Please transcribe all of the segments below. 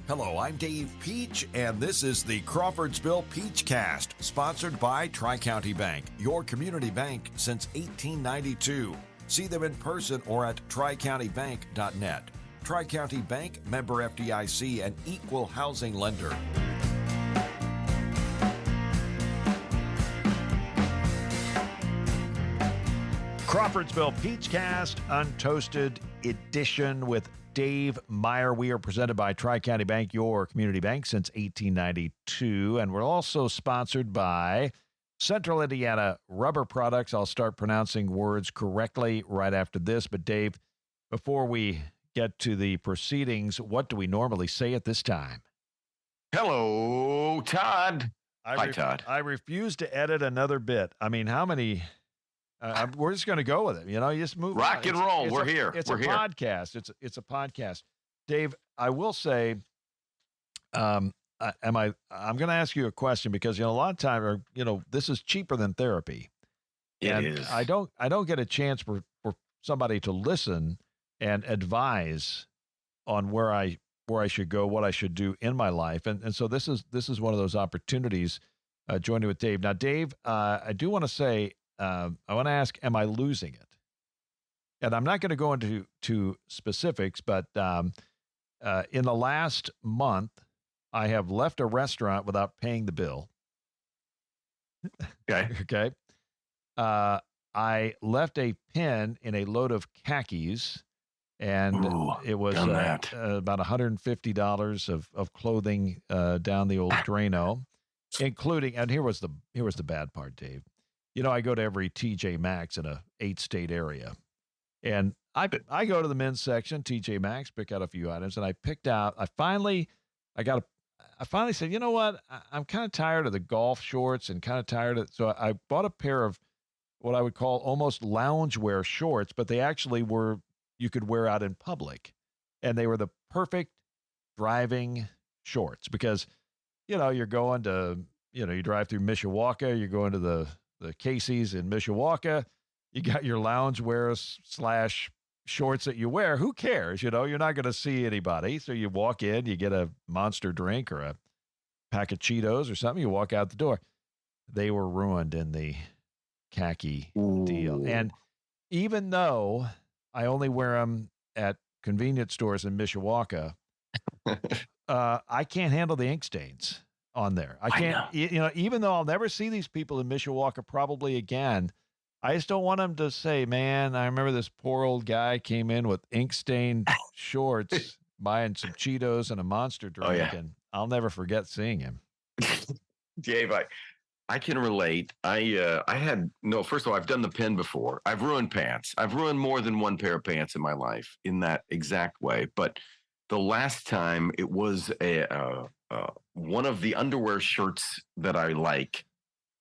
Hello, I'm Dave Peach, and this is the Crawfordsville Peachcast, sponsored by Tri-County Bank, your community bank since 1892. See them in person or at tricountybank.net. Tri-County Bank, member FDIC, and equal housing lender. Crawfordsville Peachcast, Untoasted edition with Dave Meyer. We are presented by Tri-County Bank, your community bank since 1892. And we're also sponsored by Central Indiana Rubber Products. I'll start pronouncing words correctly right after this. But Dave, before we get to the proceedings, what do we normally say at this time? Hello, Todd. Hi, Todd. I refuse to edit another bit. I mean, how many... we're just going to go with it. You know, you just move Rock and roll. We're here. It's a podcast. It's a podcast. Dave, I will say, I'm going to ask you a question because, a lot of time, this is cheaper than therapy. It is. I don't get a chance for somebody to listen and advise on where I should go, what I should do in my life. And so this is one of those opportunities, joining with Dave. Now, Dave, I do want to say, I want to ask, am I losing it? And I'm not going to go into specifics, but in the last month, I have left a restaurant without paying the bill. Okay. Okay. I left a pin in a load of khakis, and it was about $150 of clothing down the old Drano, including, and here was the bad part, Dave. I go to every TJ Maxx in a 8-state area, and I go to the men's section, TJ Maxx, pick out a few items, and I finally said, you know what? I'm kind of tired of the golf shorts and so I bought a pair of what I would call almost loungewear shorts, but they actually were, you could wear out in public, and they were the perfect driving shorts because, you're going to, you drive through Mishawaka, you're going to the Casey's in Mishawaka, you got your loungewear / shorts that you wear. Who cares? You're not going to see anybody. So you walk in, you get a Monster drink or a pack of Cheetos or something. You walk out the door. They were ruined in the khaki deal. And even though I only wear them at convenience stores in Mishawaka, I can't handle the ink stains on there. I can't, even though I'll never see these people in Mishawaka probably again, I just don't want them to say, man, I remember this poor old guy came in with ink stained shorts, buying some Cheetos and a Monster drink, and I'll never forget seeing him. Dave, I can relate. First of all, I've done the pin before. I've ruined pants. I've ruined more than one pair of pants in my life in that exact way. But the last time it was one of the underwear shirts that I like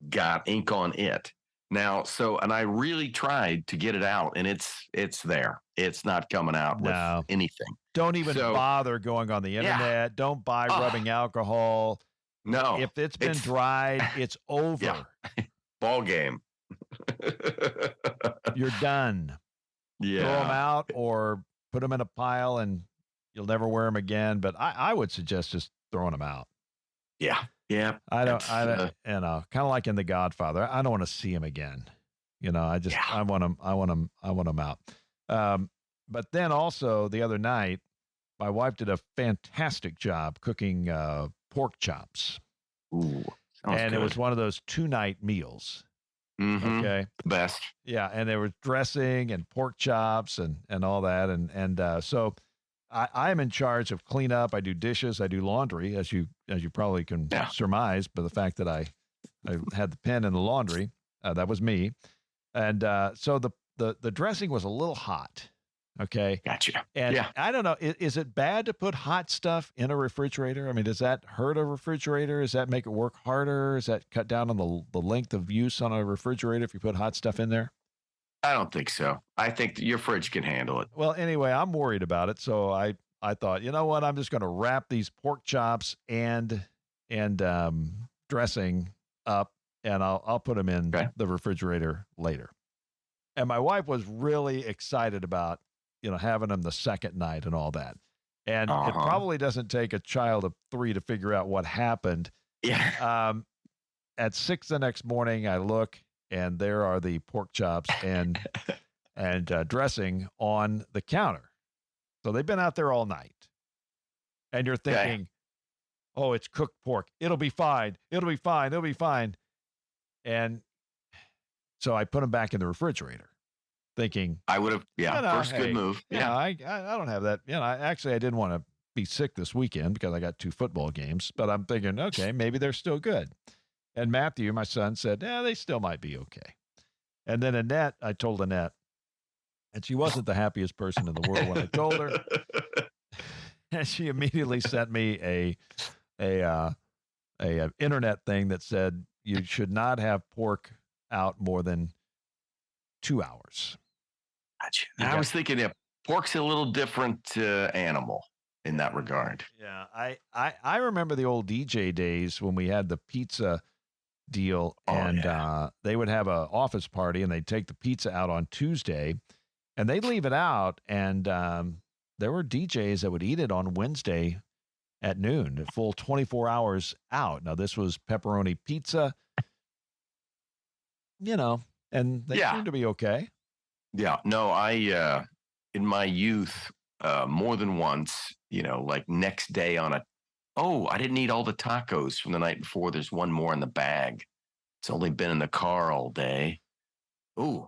got ink on it. Now, and I really tried to get it out, and it's there. It's not coming out with anything. Don't even bother going on the internet. Yeah. Don't buy rubbing alcohol. No. If it's been dried, it's over. Yeah. Ball game. You're done. Yeah. Throw them out or put them in a pile and you'll never wear them again. But I would suggest just throwing them out. Yeah. Yeah. I don't, kind of like in The Godfather, I don't want to see him again. I want him out. But then also the other night, my wife did a fantastic job cooking, pork chops. Ooh, and good. It was one of those 2-night meals. Mm-hmm. Okay. The best. Yeah. And there was dressing and pork chops and all that. And so I am in charge of cleanup. I do dishes. I do laundry, as you probably can surmise by the fact that I had the pen in the laundry. That was me. And so the dressing was a little hot. Okay. Gotcha. And I don't know, is it bad to put hot stuff in a refrigerator? I mean, does that hurt a refrigerator? Does that make it work harder? Does that cut down on the length of use on a refrigerator if you put hot stuff in there? I don't think so. I think your fridge can handle it. Well, anyway, I'm worried about it. So I thought, you know what? I'm just going to wrap these pork chops and dressing up, and I'll put them in the refrigerator later. And my wife was really excited about, having them the second night and all that. And it probably doesn't take a child of 3 to figure out what happened. Yeah. At 6 the next morning, I look, and there are the pork chops and dressing on the counter. So they've been out there all night. And you're thinking, oh, it's cooked pork. It'll be fine. It'll be fine. It'll be fine. And so I put them back in the refrigerator, thinking I would have, first good move. I don't have that. I didn't want to be sick this weekend because I got 2 football games, but I'm thinking, okay, maybe they're still good. And Matthew, my son, said, they still might be okay. And then I told Annette, and she wasn't the happiest person in the world when I told her. And she immediately sent me a internet thing that said you should not have pork out more than 2 hours. Gotcha. I was thinking pork's a little different animal in that regard. Yeah, I remember the old DJ days when we had the pizza deal, and they would have an office party, and they'd take the pizza out on Tuesday, and they'd leave it out, and there were DJs that would eat it on Wednesday at noon, a full 24 hours out. Now, this was pepperoni pizza, and they seemed to be okay. Yeah. No, I, in my youth, more than once, like next day I didn't eat all the tacos from the night before. There's one more in the bag. It's only been in the car all day. Ooh.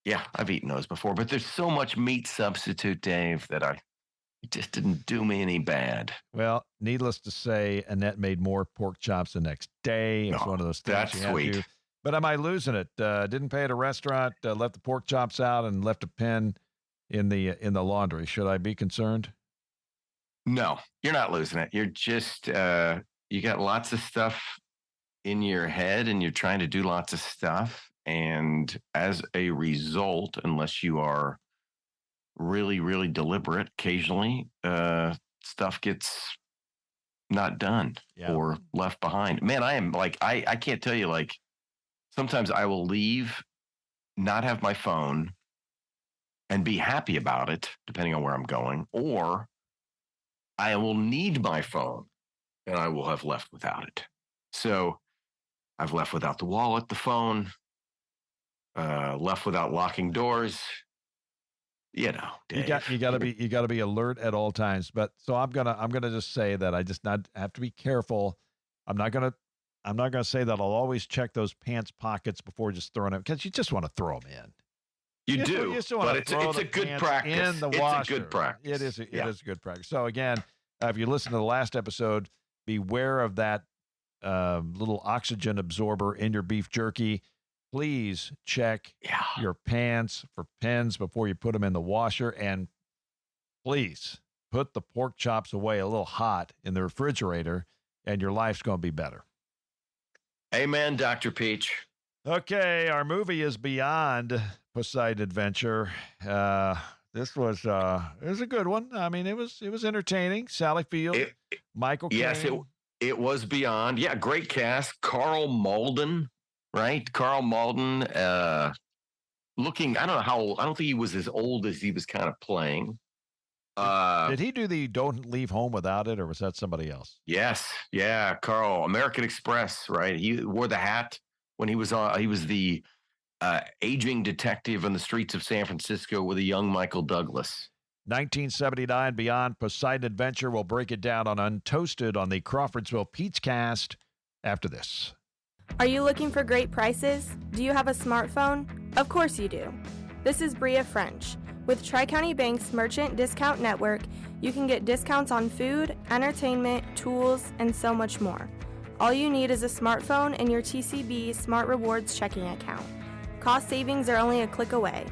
Yeah, I've eaten those before, but there's so much meat substitute, Dave, that it just didn't do me any bad. Well, needless to say, Annette made more pork chops the next day. It's one of those things that's sweet. to. But am I losing it? Didn't pay at a restaurant, left the pork chops out, and left a pin in the laundry. Should I be concerned? No, you're not losing it. You're just you got lots of stuff in your head, and you're trying to do lots of stuff. And as a result, unless you are really, really deliberate, occasionally stuff gets not done or left behind. Man, I am like, I can't tell you, like, sometimes I will leave, not have my phone, and be happy about it, depending on where I'm going, or I will need my phone and I will have left without it. So I've left without the wallet, the phone, left without locking doors. Dave. You got to be alert at all times. But so I'm gonna just say that I just not have to be careful. I'm not gonna say that I'll always check those pants pockets before just throwing them, because you just want to throw them in. You do, but it's a good practice. In the washer. It's a good practice. It is a good practice. So again, if you listen to the last episode, beware of that little oxygen absorber in your beef jerky. Please check your pants for pins before you put them in the washer, and please put the pork chops away a little hot in the refrigerator, and your life's going to be better. Amen, Dr. Peach. Okay, our movie is Beyond Poseidon Adventure. This was a good one. I mean, it was entertaining. Sally Field, Michael Caine. Yes, it was Beyond. Yeah, great cast. Carl Malden, right? Carl Malden, looking. I don't think he was as old as he was kind of playing. Did he do the "Don't Leave Home Without It," or was that somebody else? Yes, yeah, Carl, American Express, right? He wore the hat when he was on. He was the aging detective on the streets of San Francisco with a young Michael Douglas. 1979, Beyond Poseidon Adventure. We'll break it down on Untoasted on the Crawfordsville Peachcast after this. Are you looking for great prices? Do you have a smartphone? Of course you do. This is Bria French. With Tri-County Bank's Merchant Discount Network, you can get discounts on food, entertainment, tools, and so much more. All you need is a smartphone and your TCB Smart Rewards checking account. Cost savings are only a click away.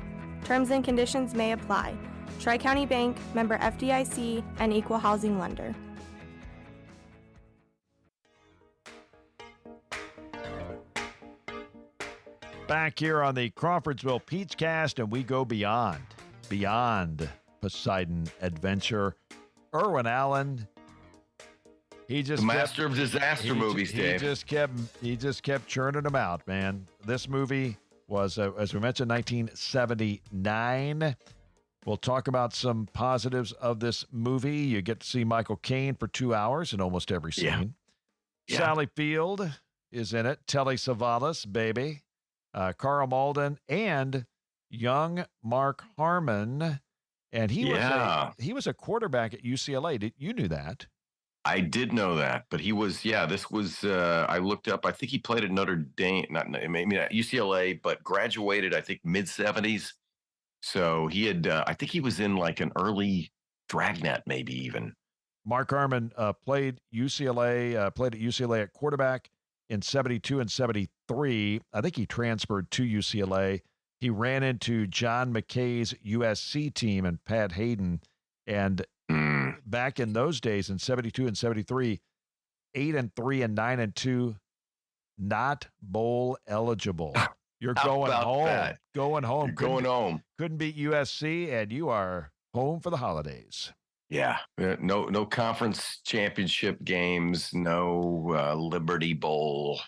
Terms and conditions may apply. Tri-County Bank, member FDIC, and equal housing lender. Back here on the Crawfordsville Peachcast, and we go beyond Poseidon Adventure. Irwin Allen, he just the master of disaster movies, Dave. He just kept churning them out, man. This movie was, as we mentioned, 1979. We'll talk about some positives of this movie. You get to see Michael Caine for 2 hours in almost every scene. Yeah. Sally Field is in it. Telly Savalas, baby. Carl Malden and young Mark Harmon. And he was a quarterback at UCLA. You knew that. I did know that, but he was, this was, I looked up, I think he played at Notre Dame, maybe not UCLA, but graduated, I think, mid-70s. So he had, I think he was in like an early Dragnet, maybe even. Mark Harmon played at UCLA at quarterback in 72 and 73. I think he transferred to UCLA. He ran into John McKay's USC team and Pat Hayden. And back in those days, in 72 and 73, 8-3 and 9-2, not bowl eligible. You're going home. That? Going home. You're going home. Couldn't beat USC, and you are home for the holidays. Yeah. No conference championship games, no Liberty Bowl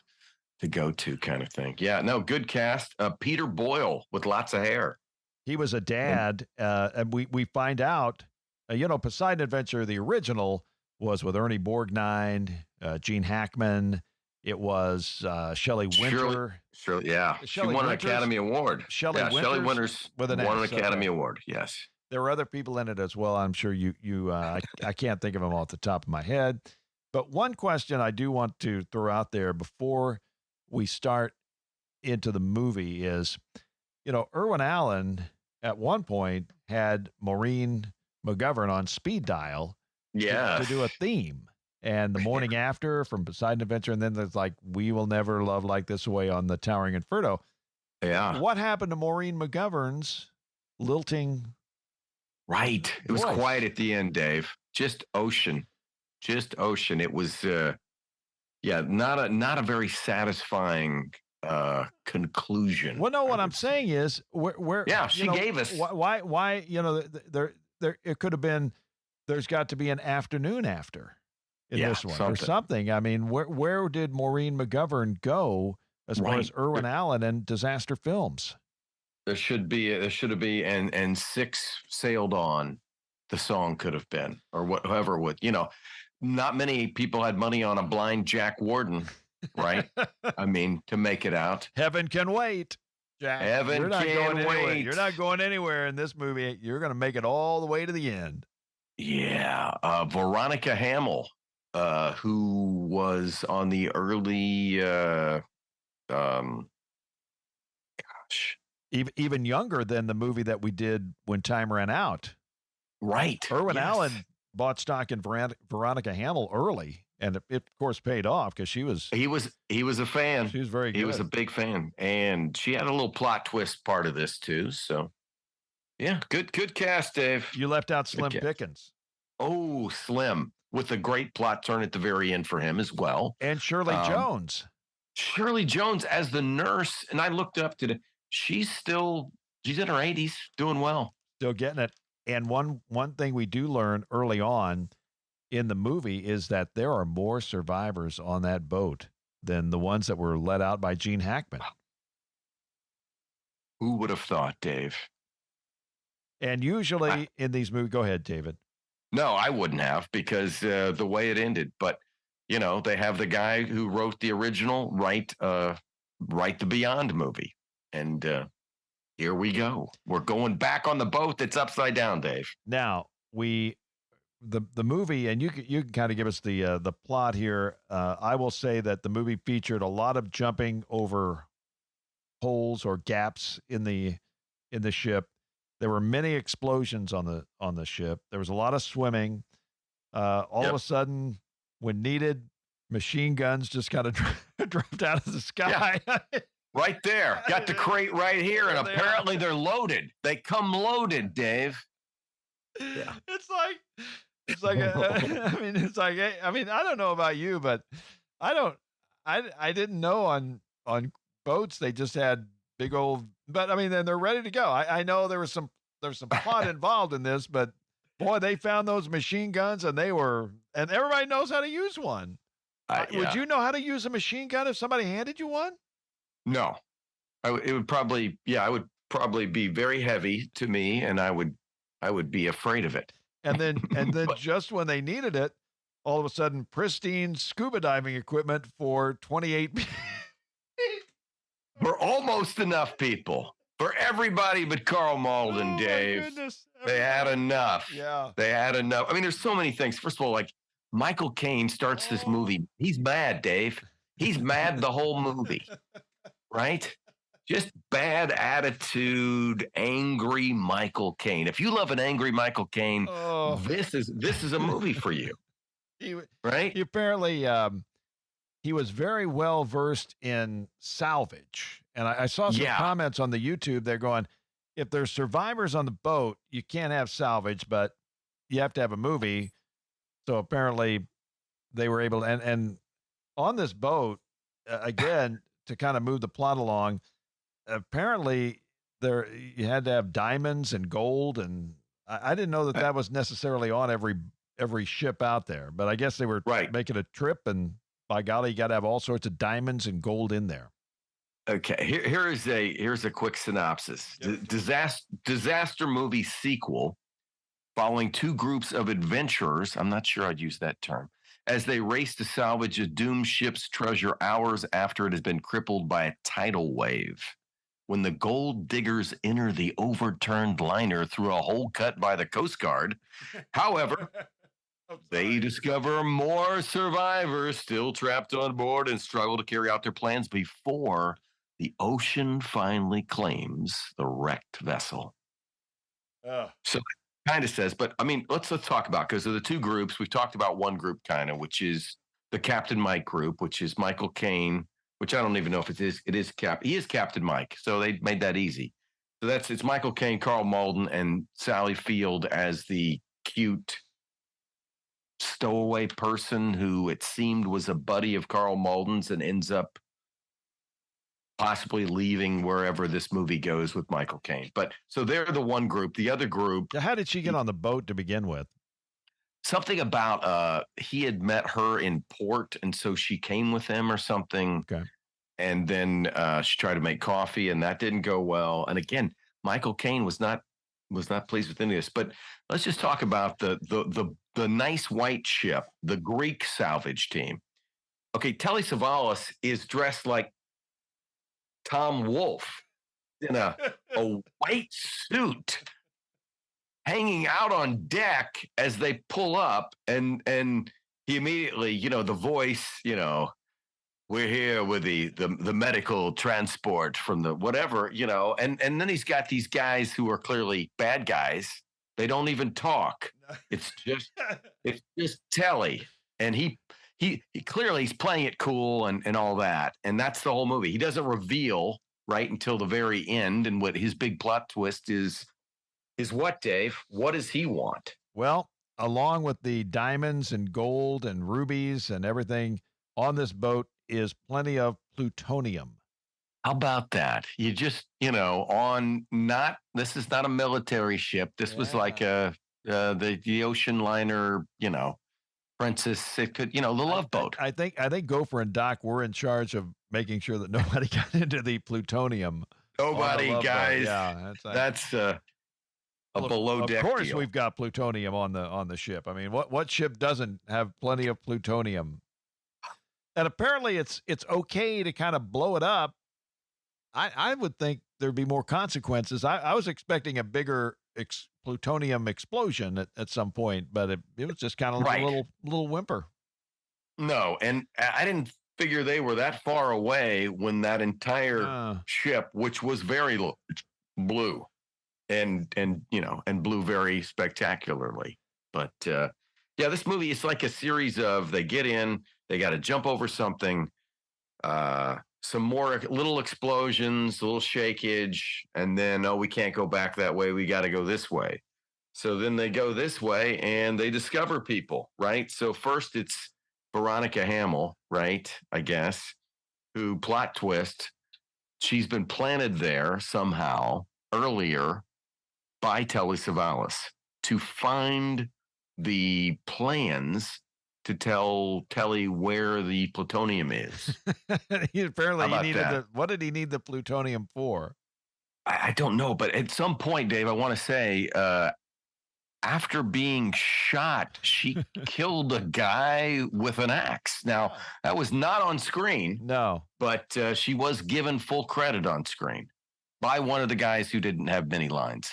to go to kind of thing. Yeah, no, good cast. Peter Boyle with lots of hair. He was a dad, and we find out, Poseidon Adventure, the original, was with Ernie Borgnine, Gene Hackman. It was Shelley Winter. Shirley, yeah. She won an Academy Award. Shelley Winters won an Academy Award, yes. There were other people in it as well. I'm sure I can't think of them off the top of my head. But one question I do want to throw out there before we start into the movie is, Irwin Allen at one point had Maureen McGovern on speed dial to do a theme. And the morning after from Poseidon Adventure, and then there's like We Will Never Love Like This Way on the Towering Inferno. Yeah. What happened to Maureen McGovern's lilting? Right. It was quiet at the end, Dave. Just ocean. It was not a very satisfying conclusion. Well, no, what I'm saying is where she gave us why there it could have been, there's got to be an afternoon after in this one or something. I mean, where did Maureen McGovern go as far as Irwin Allen and Disaster Films? There should have been, and Six Sailed On, the song could have been, or whatever would, not many people had money on a blind Jack Warden, right? I mean, to make it out. Heaven can wait, Jack. Heaven can wait. You're not going anywhere in this movie. You're going to make it all the way to the end. Yeah. Veronica Hamill, who was on the early, even younger than the movie that we did When Time Ran Out. Right. Irwin Allen bought stock in Veronica Hamill early, and it of course paid off because he was a fan. She was very good. He was a big fan, and she had a little plot twist part of this too. So, yeah, good cast, Dave. You left out Slim Pickens. Oh, Slim, with a great plot turn at the very end for him as well, and Shirley Jones. Shirley Jones as the nurse, and I looked up today. She's in her 80s, doing well, still getting it. And one thing we do learn early on in the movie is that there are more survivors on that boat than the ones that were let out by Gene Hackman. Who would have thought, Dave? And usually in these movies, go ahead, David. No, I wouldn't have, because the way it ended. But, they have the guy who wrote the original write the Beyond movie. And here we go. We're going back on the boat that's upside down, Dave. Now, the movie, and you can kind of give us the plot here. I will say that the movie featured a lot of jumping over holes or gaps in the ship. There were many explosions on the ship. There was a lot of swimming. All of a sudden, when needed, machine guns just kind of dropped out of the sky. Yeah. Right there. Got the crate right here, and apparently they're loaded. They come loaded, Dave. Yeah. It's like I don't know about you, but I didn't know on boats they just had big old, but I mean, then they're ready to go. I know there's some plot involved in this, but boy, they found those machine guns and everybody knows how to use one. Would you know how to use a machine gun if somebody handed you one? No, it would probably be very heavy to me, and I would I would be afraid of it. And then just when they needed it, all of a sudden, pristine scuba diving equipment for 28 people. For almost enough people. For everybody but Carl Malden, Dave. My goodness. They had enough. Yeah. They had enough. I mean, there's so many things. First of all, like Michael Caine starts this movie. He's mad, Dave. He's mad the whole movie. Right? Just bad attitude, angry Michael Caine. If you love an angry Michael Caine, this is a movie for you. Right? He apparently he was very well versed in salvage. And I saw some comments on the YouTube. They're going, if there's survivors on the boat, you can't have salvage, but you have to have a movie. So apparently they were able to, and on this boat, again, to kind of move the plot along, apparently there you had to have diamonds and gold. And I didn't know that was necessarily on every ship out there, but I guess they were making a trip, and by golly, you got to have all sorts of diamonds and gold in there. Okay, here's a quick synopsis. Yep. Disaster movie sequel following two groups of adventurers, I'm not sure I'd use that term, as they race to salvage a doomed ship's treasure hours after it has been crippled by a tidal wave. When the gold diggers enter the overturned liner through a hole cut by the Coast Guard, however, they discover more survivors still trapped on board and struggle to carry out their plans before the ocean finally claims the wrecked vessel. So it kind of says, but I mean, let's talk about, because of the two groups, we've talked about one group kind of, which is the Captain Mike group, which is Michael Caine, which I don't even know if he is Captain Mike. So they made that easy. So it's Michael Caine, Carl Malden, and Sally Field as the cute stowaway person who it seemed was a buddy of Carl Malden's and ends up possibly leaving wherever this movie goes with Michael Caine. But so they're the one group. The other group. How did she get on the boat to begin with? Something about he had met her in port, and so she came with him or something. Okay. And then she tried to make coffee, and that didn't go well. And again, Michael Caine was not pleased with any of this. But let's just talk about the nice white ship, the Greek salvage team. Okay, Telly Savalas is dressed like Tom Wolfe in a white suit, hanging out on deck as they pull up, and he immediately, the voice, we're here with the medical transport from the whatever, and then he's got these guys who are clearly bad guys. They don't even talk. It's just Telly, and he clearly he's playing it cool and all that, and that's the whole movie. He doesn't reveal right until the very end, and what his big plot twist is what, Dave? What does he want? Well, along with the diamonds and gold and rubies and everything on this boat is plenty of plutonium. How about that? You just, this is not a military ship. This was like the ocean liner, Princess, it could, the Love Boat. I think Gopher and Doc were in charge of making sure that nobody got into the plutonium. Nobody, guys. Yeah, that's a below deck. Of course, deal. We've got plutonium on the ship. I mean, what ship doesn't have plenty of plutonium? And apparently, it's okay to kind of blow it up. I would think there'd be more consequences. I was expecting a bigger plutonium explosion at some point, but it was just kind of a little whimper. No, and I didn't figure they were that far away when that entire ship, which was very blue, and blew very spectacularly. But this movie is like a series of, they get in, they got to jump over something, some more little explosions, a little shakeage, and then, we can't go back that way. We got to go this way. So then they go this way and they discover people, right? So first it's Veronica Hamill, right? I guess, who, plot twist, she's been planted there somehow earlier by Telly Savalas to find the plans to tell Telly where the plutonium is. What did he need the plutonium for? I don't know, but at some point, Dave, I want to say after being shot, she killed a guy with an axe. Now, that was not on screen. No. But she was given full credit on screen by one of the guys who didn't have many lines.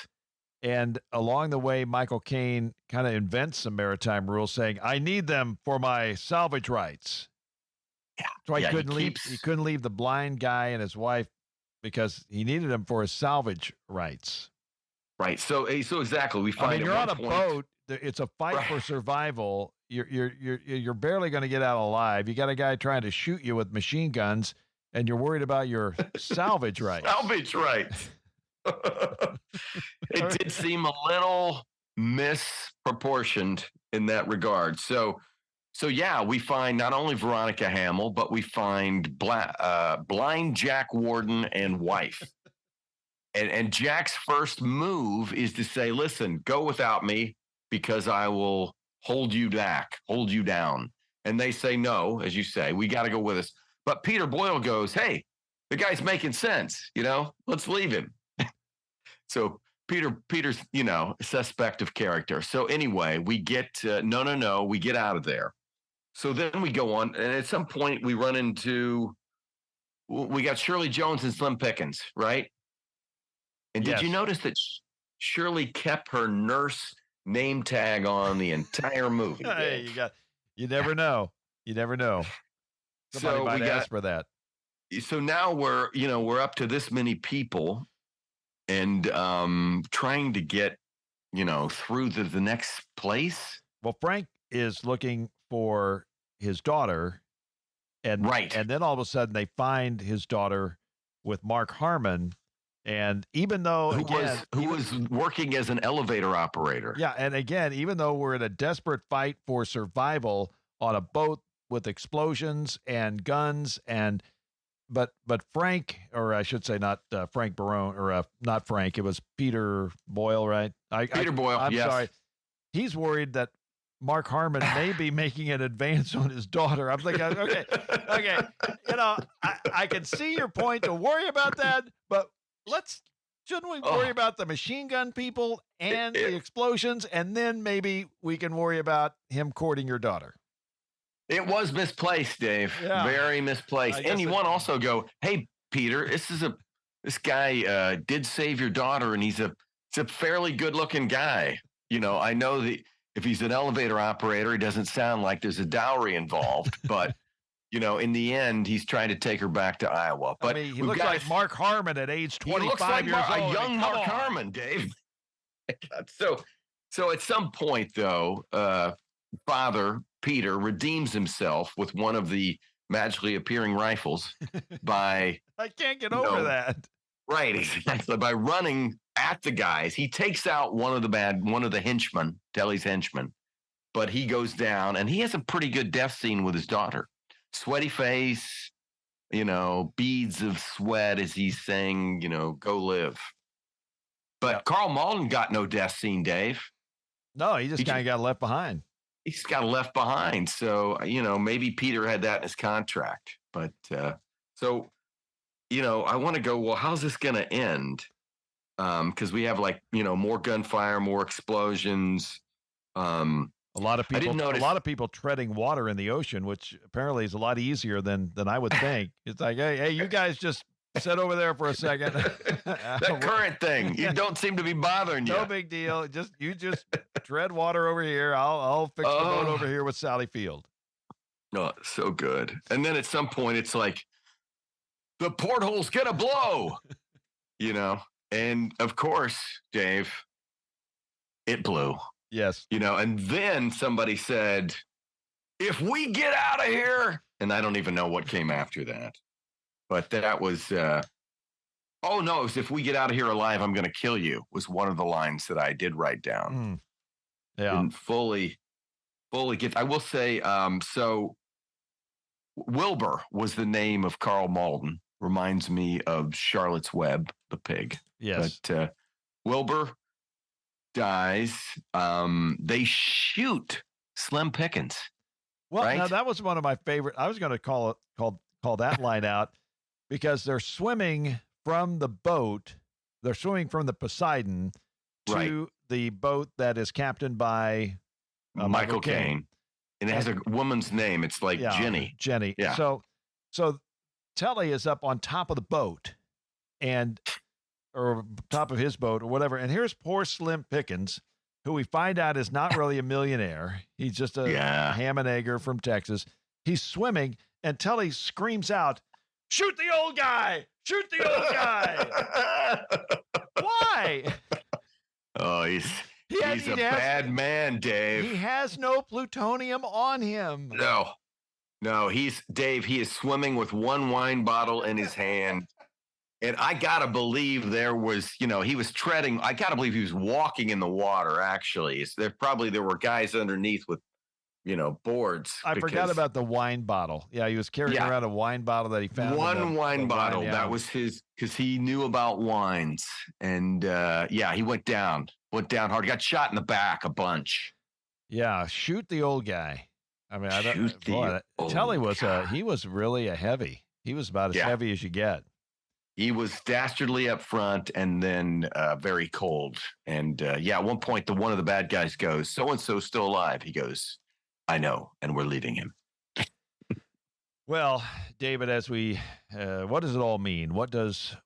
And along the way, Michael Caine kind of invents some maritime rules saying, I need them for my salvage rights. Yeah. So he couldn't leave the blind guy and his wife because he needed them for his salvage rights. Right. So exactly. We find you're on a boat. It's a fight for survival. You're barely going to get out alive. You got a guy trying to shoot you with machine guns, and you're worried about your salvage rights. Salvage rights. It did seem a little misproportioned in that regard. So yeah, we find not only Veronica Hamill, but we find blind Jack Warden and wife. And Jack's first move is to say, listen, go without me because I will hold you down. And they say, no, as you say, we got to go with us. But Peter Boyle goes, hey, the guy's making sense, let's leave him. So Peter's, suspect of character. So anyway, we get, no, we get out of there. So then we go on, and at some point we run into, we got Shirley Jones and Slim Pickens, right? And did you notice that Shirley kept her nurse name tag on the entire movie? Hey, you never know. Somebody might ask for that. So now we're up to this many people and trying to get, through to the next place. Well, Frank is looking for his daughter. And then all of a sudden they find his daughter with Mark Harmon. And even though who was working as an elevator operator. Yeah. And again, even though we're in a desperate fight for survival on a boat with explosions and guns but Frank, or I should say not Frank Barone, or not Frank, it was Peter Boyle, right? Peter Boyle, I'm yes. sorry. He's worried that Mark Harmon may be making an advance on his daughter. I'm thinking, okay. I can see your point to worry about that, but shouldn't we worry about the machine gun people and the explosions, and then maybe we can worry about him courting your daughter? It was misplaced, Dave. Yeah. Very misplaced. And you want to also go, hey, Peter, this guy did save your daughter, and he's a fairly good-looking guy. I know that if he's an elevator operator, he doesn't sound like there's a dowry involved, but in the end, he's trying to take her back to Iowa. But he looks like Mark Harmon at age 25 years old. A young Mark Harmon, Dave. So at some point, though, Father Peter redeems himself with one of the magically appearing rifles by I can't get over that. Right, exactly. By running at the guys, he takes out one of the henchmen, Telly's henchmen, but he goes down, and he has a pretty good death scene with his daughter. Sweaty face, beads of sweat as he's saying, go live. But Carl Malden got no death scene, Dave. No, he just kind of got left behind. He's got left behind. So, maybe Peter had that in his contract. But I want to go, well, how's this going to end? Because we have more gunfire, more explosions. A lot of people treading water in the ocean, which apparently is a lot easier than I would think. It's like, hey, you guys just sit over there for a second. That current thing, you don't seem to be bothering you. No big deal. You just tread water over here. I'll fix the boat over here with Sally Field. Oh, so good. And then at some point, it's like the porthole's gonna blow, And of course, Dave, it blew. Yes. And then somebody said, if we get out of here, and I don't even know what came after that, but that was, it was if we get out of here alive, I'm going to kill you, was one of the lines that I did write down. Yeah. Didn't fully get, I will say, so Wilbur was the name of Carl Malden. Reminds me of Charlotte's Web, the pig. Yes. But Wilbur dies. They shoot Slim Pickens. Well, right? Now that was one of my favorite. I was going to call that line out because they're swimming from the boat. They're swimming from the Poseidon to the boat that is captained by Michael Caine. And it has a woman's name. It's like Jenny. Jenny. Yeah. So Telly is up on top of the boat or top of his boat or whatever. And here's poor Slim Pickens, who we find out is not really a millionaire. He's just a ham and egger from Texas. He's swimming, and Telly screams out, "Shoot the old guy! Shoot the old guy!" Why? Oh, he's a bad man, Dave. He has no plutonium on him. No, he is swimming with one wine bottle in his hand. And I got to believe there was, he was treading. I got to believe he was walking in the water, actually. There were guys underneath with, boards. I forgot about the wine bottle. Yeah, he was carrying around a wine bottle that he found. One wine bottle. That was his, because he knew about wines. And he went down hard. He got shot in the back a bunch. Yeah, shoot the old guy. I mean, Telly he was really a heavy. He was about as heavy as you get. He was dastardly up front and then very cold. And at one point, one of the bad guys goes, "So-and-so still alive." He goes, "I know, and we're leaving him." Well, David, as what does it all mean? What does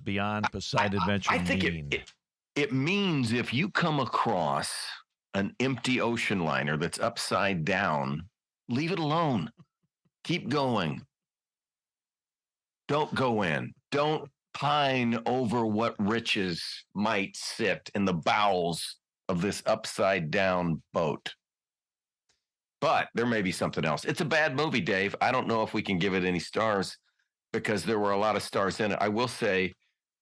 Beyond Poseidon Adventure mean? I think it means if you come across an empty ocean liner that's upside down, leave it alone. Keep going. Don't go in. Don't pine over what riches might sit in the bowels of this upside down boat. But there may be something else. It's a bad movie, Dave. I don't know if we can give it any stars because there were a lot of stars in it. I will say,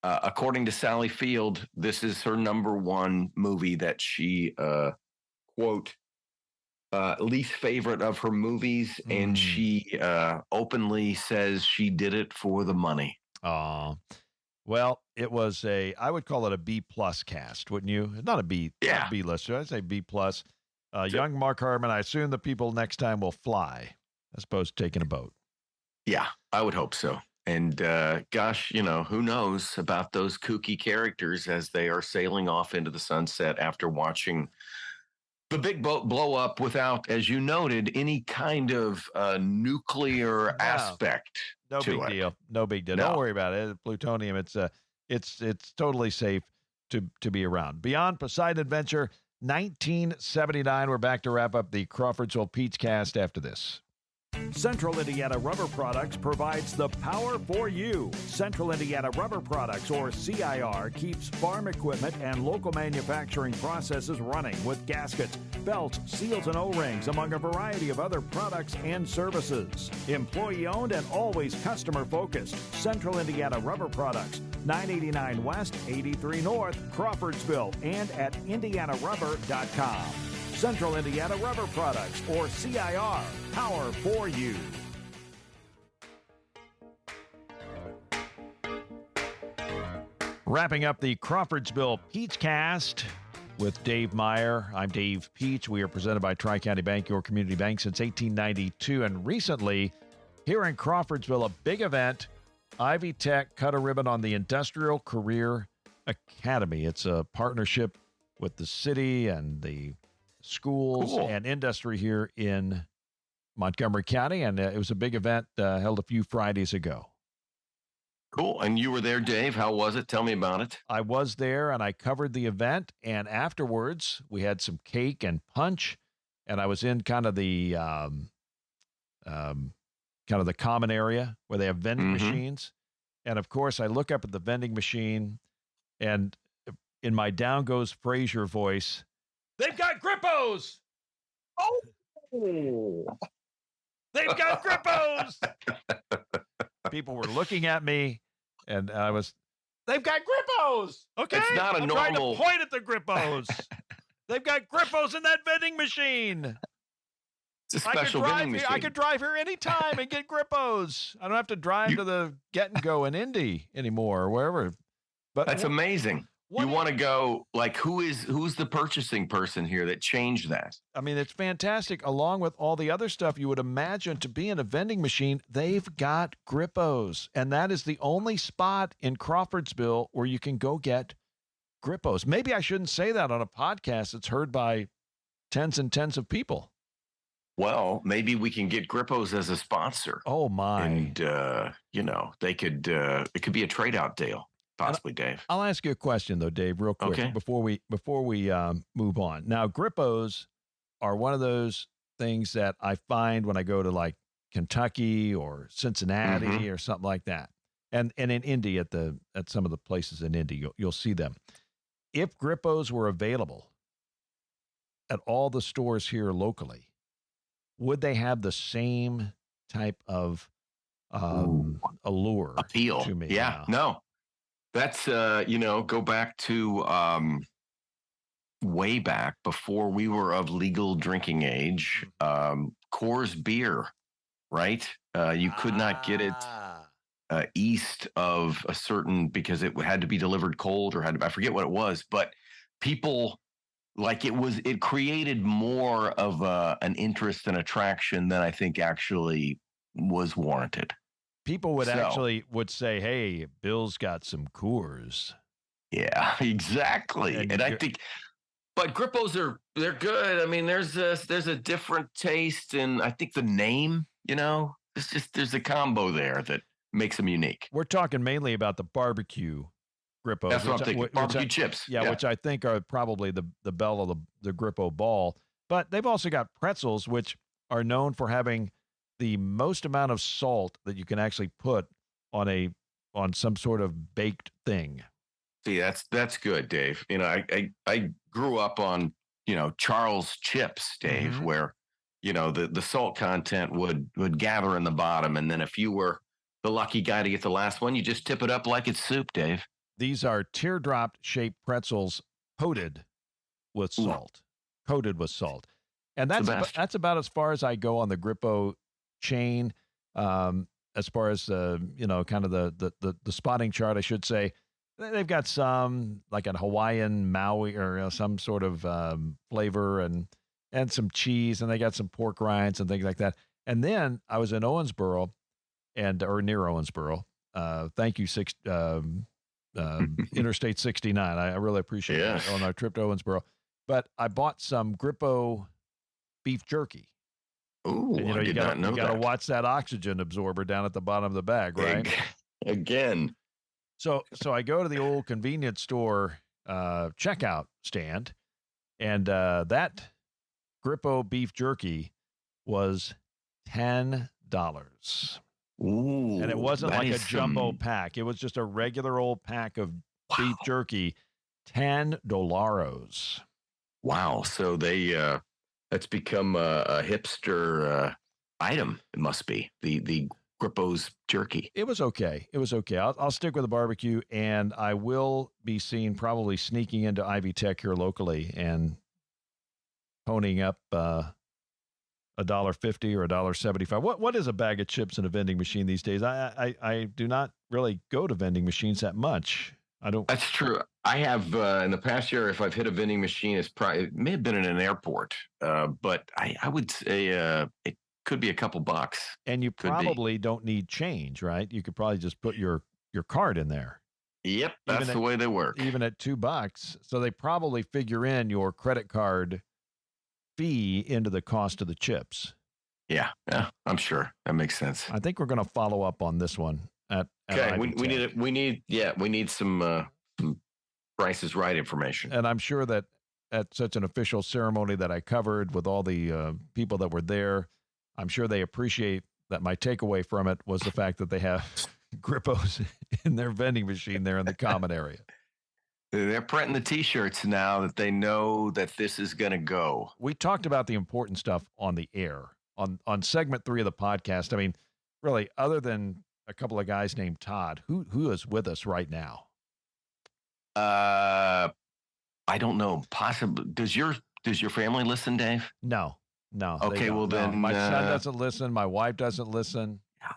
according to Sally Field, this is her number one movie that she, quote, least favorite of her movies. And she openly says she did it for the money. Well, it was I would call it a B+ cast, wouldn't you? Not a B, not B list. I'd say B+. Young Mark Harmon, I assume the people next time will fly as opposed to taking a boat. Yeah, I would hope so. And gosh, who knows about those kooky characters as they are sailing off into the sunset after watching the big boat blow up without, as you noted, any kind of nuclear aspect. No big deal. No big deal. Don't worry about it. Plutonium. It's totally safe to be around. Beyond Poseidon Adventure, 1979. We're back to wrap up the Crawfordsville Peach Cast after this. Central Indiana Rubber Products provides the power for you. Central Indiana Rubber Products, or CIR, keeps farm equipment and local manufacturing processes running with gaskets, belts, seals, and O-rings, among a variety of other products and services. Employee-owned and always customer-focused. Central Indiana Rubber Products, 989 West, 83 North, Crawfordsville, and at indianarubber.com. Central Indiana Rubber Products, or CIR, power for you. Wrapping up the Crawfordsville Peach Cast with Dave Meyer. I'm Dave Peach. We are presented by Tri-County Bank, your community bank since 1892. And recently, here in Crawfordsville, a big event, Ivy Tech cut a ribbon on the Industrial Career Academy. It's a partnership with the city and the schools and industry here in Montgomery County, and it was a big event held a few Fridays ago. Cool. And you were there, Dave. How was it? Tell me about it. I was there, and I covered the event, and afterwards we had some cake and punch, and I was in kind of the common area where they have vending machines, and of course I look up at the vending machine, and in my down goes Frazier voice, "They've got Grippos!" Oh! They've got Grippos! People were looking at me, and they've got Grippos! Okay? It's not a I'm trying to point at the Grippos. They've got Grippos in that vending machine. It's a special vending machine. I could drive here anytime and get Grippos. I don't have to drive to the Get and Go in Indy anymore or wherever. But that's amazing. You want to go, like, who's the purchasing person here that changed that? I mean, it's fantastic. Along with all the other stuff you would imagine to be in a vending machine, they've got Grippos. And that is the only spot in Crawfordsville where you can go get Grippos. Maybe I shouldn't say that on a podcast that's heard by tens and tens of people. Well, maybe we can get Grippos as a sponsor. Oh my! And they could. It could be a trade out deal, possibly, Dave. I'll ask you a question though, Dave, real quick before we move on. Now, Grippos are one of those things that I find when I go to like Kentucky or Cincinnati or something like that, and in Indy at some of the places in Indy, you'll see them. If Grippos were available at all the stores here locally, would they have the same type of allure appeal to me? Yeah, no, that's go back to way back before we were of legal drinking age. Coors beer, right? You could not get it east of a certain, because it had to be delivered cold or I forget what it was, but people like it created more of an interest and attraction than I think actually was warranted. People would say, hey, Bill's got some Coors. Yeah, exactly. And I think, but Grippos they're good. I mean, there's a different taste, and I think the name, there's a combo there that makes them unique. We're talking mainly about the barbecue Grippos. That's what I'm thinking. Barbecue chips. Yeah, which I think are probably the belle of the Grippo ball. But they've also got pretzels, which are known for having the most amount of salt that you can actually put on some sort of baked thing. See, that's good, Dave. I grew up on, Charles chips, Dave, where, the salt content would gather in the bottom. And then if you were the lucky guy to get the last one, you just tip it up like it's soup, Dave. These are teardrop shaped pretzels coated with salt. Coated with salt. And that's about as far as I go on the Grippo chain. As far as kind of the spotting chart, I should say. They've got some like a Hawaiian Maui or some sort of flavor and some cheese, and they got some pork rinds and things like that. And then I was in Owensboro or near Owensboro. Thank you, Interstate 69. I really appreciate it on our trip to Owensboro. But I bought some Grippo beef jerky. Ooh, and, you got to watch that oxygen absorber down at the bottom of the bag, right? Again. So I go to the old convenience store checkout stand, and that Grippo beef jerky was $10. Ooh, and it wasn't like a jumbo pack. It was just a regular old pack of beef jerky, $10. Wow. So that's become a hipster item. It must be the Grippo's jerky. It was okay. I'll stick with the barbecue, and I will be seen probably sneaking into Ivy Tech here locally and ponying up $1.50 or $1.75. What is a bag of chips in a vending machine these days? I do not really go to vending machines that much. I don't. That's true. I have in the past year, if I've hit a vending machine, it may have been in an airport, but I would say it could be a couple bucks. And you probably don't need change, right? You could probably just put your card in there. Yep, that's the way they work. Even at $2, so they probably figure in your credit card fee into the cost of the chips. Yeah, I'm sure that makes sense. I think we're going to follow up on this one. Okay, we need some Price is Right information. And I'm sure that at such an official ceremony that I covered with all the people that were there, I'm sure they appreciate that. My takeaway from it was the fact that they have Grippos in their vending machine there in the common area. They're printing the T-shirts now that they know that this is going to go. We talked about the important stuff on the air on segment 3 of the podcast. I mean, really, other than a couple of guys named Todd, who is with us right now? I don't know. Possibly. Does your family listen, Dave? No. Okay, well then, my son doesn't listen. My wife doesn't listen. Yeah,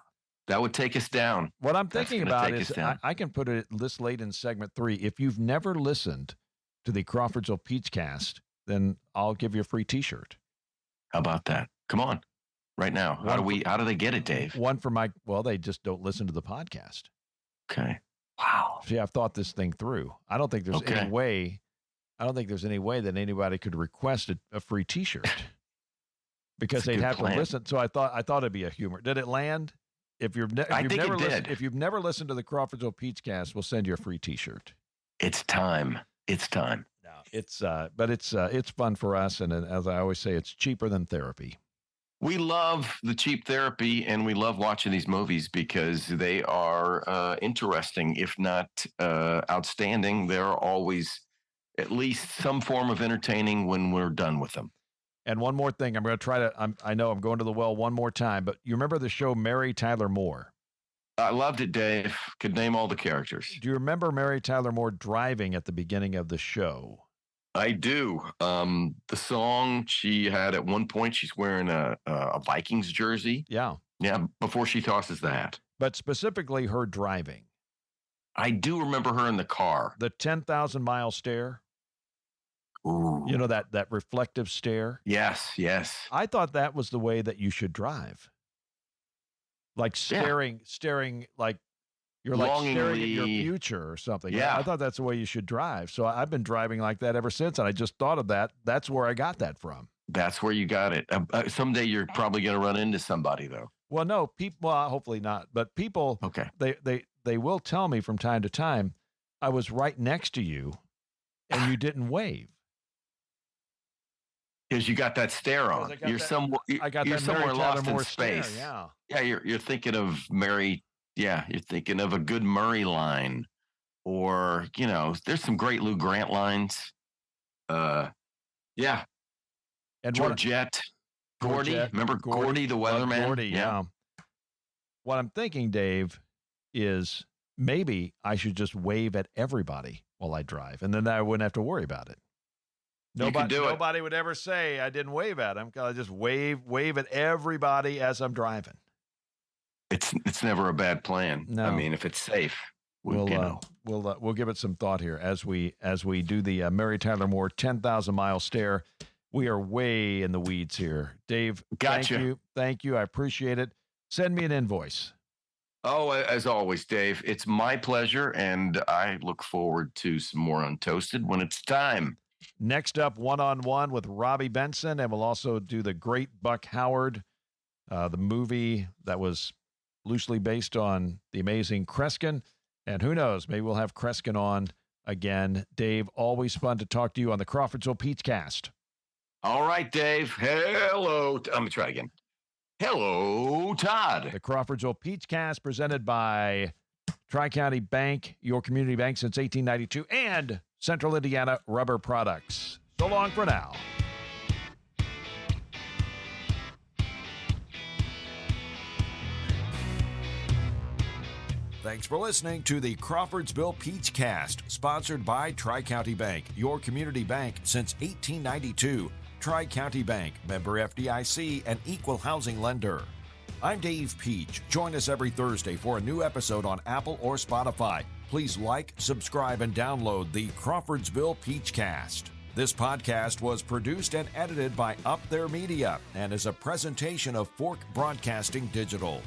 that would take us down. What I'm thinking about is I can put it this late in segment 3. If you've never listened to the Crawfordsville Peachcast, then I'll give you a free T-shirt. How about that? Come on, right now. How do they get it, Dave? One for they just don't listen to the podcast. Okay. Wow. See, I've thought this thing through. I don't think there's any way. I don't think there's any way that anybody could request a free T-shirt because they'd have to listen. So I thought it'd be a humor. Did it land? If you've never listened to the Crawfordsville Peachcast, we'll send you a free T-shirt. It's time. It's time. No, it's fun for us, and as I always say, it's cheaper than therapy. We love the cheap therapy, and we love watching these movies because they are interesting, if not outstanding. They're always at least some form of entertaining when we're done with them. And one more thing, I'm going to try to. I know I'm going to the well one more time, but you remember the show Mary Tyler Moore? I loved it, Dave. Could name all the characters. Do you remember Mary Tyler Moore driving at the beginning of the show? I do. The song she had at one point, she's wearing a Vikings jersey. Yeah. Yeah, before she tosses the hat. But specifically her driving. I do remember her in the car. The 10,000-mile stare. Ooh. You know, that reflective stare? Yes, yes. I thought that was the way that you should drive. Like staring like you're like staring at your future or something. Yeah. I thought that's the way you should drive. So I've been driving like that ever since, and I just thought of that. That's where I got that from. That's where you got it. Someday you're probably going to run into somebody, though. Well, no, people. Well, hopefully not. But people. Okay. They will tell me from time to time, I was right next to you, and you didn't wave. Because you got that stare on. You're somewhere lost in space. Stare, yeah. You're thinking of Mary. Yeah, you're thinking of a good Murray line, or there's some great Lou Grant lines. Yeah. And Georgette, Gordy. Remember Gordy the weatherman? Gordy, yeah. What I'm thinking, Dave, is maybe I should just wave at everybody while I drive, and then I wouldn't have to worry about it. Nobody would ever say I didn't wave at him because I just wave at everybody as I'm driving. It's never a bad plan. No. I mean, if it's safe, we'll give it some thought here as we do the Mary Tyler Moore 10,000-mile stare. We are way in the weeds here, Dave. Gotcha. Thank you. I appreciate it. Send me an invoice. Oh, as always, Dave, it's my pleasure, and I look forward to some more Untoasted when it's time. Next up, one-on-one with Robbie Benson, and we'll also do the Great Buck Howard, the movie that was loosely based on the amazing Kreskin. And who knows, maybe we'll have Kreskin on again. Dave, always fun to talk to you on the Crawfordsville Peachcast. All right, Dave. Hello. I'm going to try again. Hello, Todd. The Crawfordsville Peachcast presented by Tri-County Bank, your community bank since 1892, and Central Indiana Rubber Products. So long for now. Thanks for listening to the Crawfordsville Peachcast, sponsored by Tri-County Bank, your community bank since 1892. Tri-County Bank, member FDIC, and equal housing lender. I'm Dave Peach. Join us every Thursday for a new episode on Apple or Spotify. Please like, subscribe, and download the Crawfordsville Peachcast. This podcast was produced and edited by Up There Media and is a presentation of Fork Broadcasting Digital.